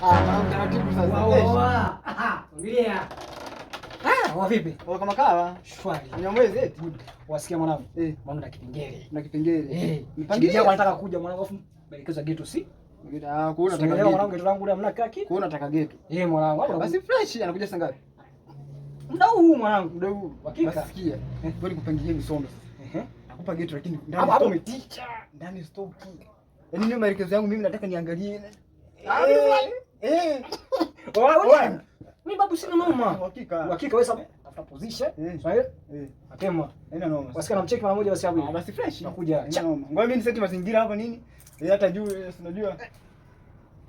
mwanangu taratibu sasa. Angalia. Wa vipi? Wewe kama kawa? Shwari. Unyamwezi eti? Wasikia mwanangu? Mwanangu na kipengele. Na kipengele. Nipangilia anataka kuja mwanangu afu maelekezo geto si? Kuona nataka geto. Mwanangu geto langu ule hamna kaki. Kuona nataka geto. Mwanangu. Basi fresh anakuja saa ngapi? Muda huu mwanangu. Muda huu. Hakika. Sikia. Wewe nikupangilie misondo sasa. Nakupa geto lakini ndani hapo umeticha. Ndani stock. Yaani ni maelekezo yangu mimi nataka niangalie. Wewe. Mimi babu sina noma. Hakika wewe sababu tafuta position. Sawa? Mapema. Haina noma. Wasikia namcheki mara moja basi hapo. Basi fresh. Nakuja. Haina noma. Ngoja mimi niseti mazingira hapa nini? Hata juu unajua.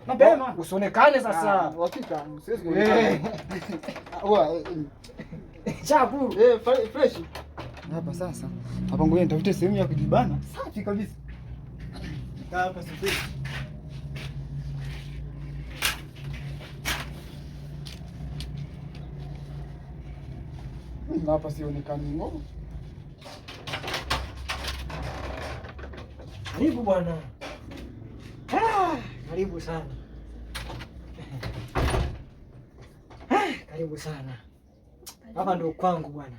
Mapema. Usionekane sasa. Hakika. Siwezi kuonekana. Chapu. Fresh. Hapa sasa. Hapa ngoja nitafute sehemu ya kujibana. Safi kabisa. Hapa sasa. Hapa sionekani ngo. Karibu bwana. Karibu sana. Karibu sana. Hapa ndo kwangu bwana.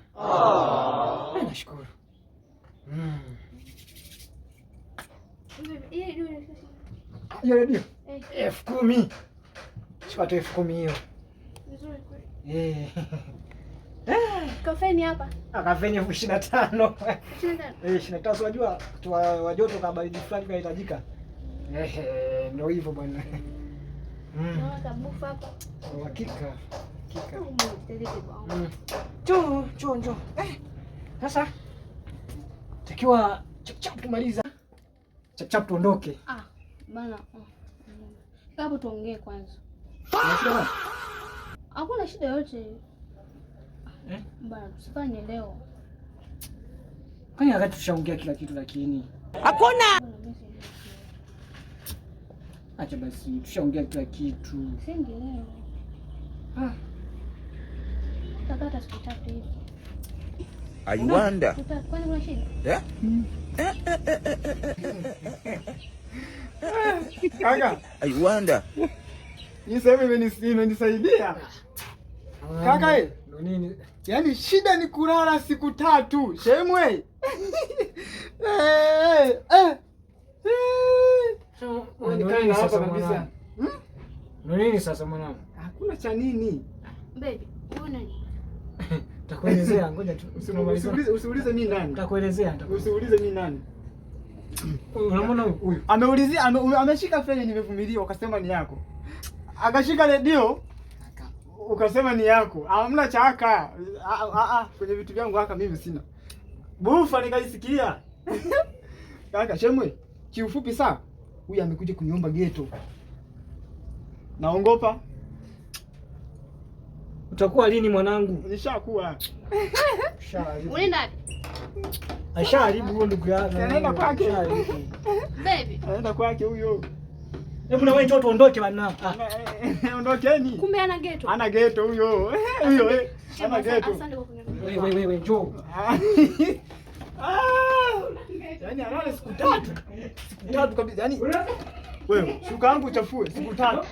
Nashukuru. Hiyo redio? 10,000. Chukua tu 10,000 hiyo. Vizuri kweli. Kafeni hapa. Kafeni 25,000. 25. 25 unajua wa joto kama baridi fulani inahitajika. Ndio hivyo bwana. Naona kabufa hapa. Hakika. Njoo. Sasa takiwa chap tumaliza. Chap tuondoke. Bana. Hapo tuongee kwanza. Hakuna shida yote. Bana, tusifanye leo. Kwani wakati tushaongea kila kitu lakini. Hakuna. Acha basi, tushaongea kila kitu. Singi leo. Takata siku 3 hivi. I wonder. Kwani kuna shida? Yeah? Kaka, I wonder. Hii sehemu imenisaidia. Kaka ndo nini? Yaani shida ni kulala siku 3. Shemwe. Ndio hapa kabisa. Ndio nini sasa mwanangu? Hakuna cha nini? Baby, uone nini? Takuelezea, ngoja usiulize mimi nani. Takuelezea. Usiulize mimi nani. Unamwona huyu? Ameulizia ameshika feni nimevumilia ukasema ni yako. Akashika redio ukasema ni yako. Hamna cha haka. Kwenye vitu vyangu haka mimi sina. Bufa nikaisikia. Kaka Shemwe, kiufupi saa huyu amekuja kuniomba geto. Naongopa. Utakuwa lini mwanangu? Nishakuwa. Unaenda wapi? Asharibu ndugu yangu. Anaenda kwake. Baby. Anaenda kwake huyo. Hebu na wewe njoo tuondoke bwana. Ondokeni. Kumbe ana geto. Ana geto huyo. Huyo ana geto. Asante kwa kuniambia. Wewe njoo. Yaani analala siku 3. Siku 3 kabisa. Yaani wewe shuka yangu uchafue siku 3.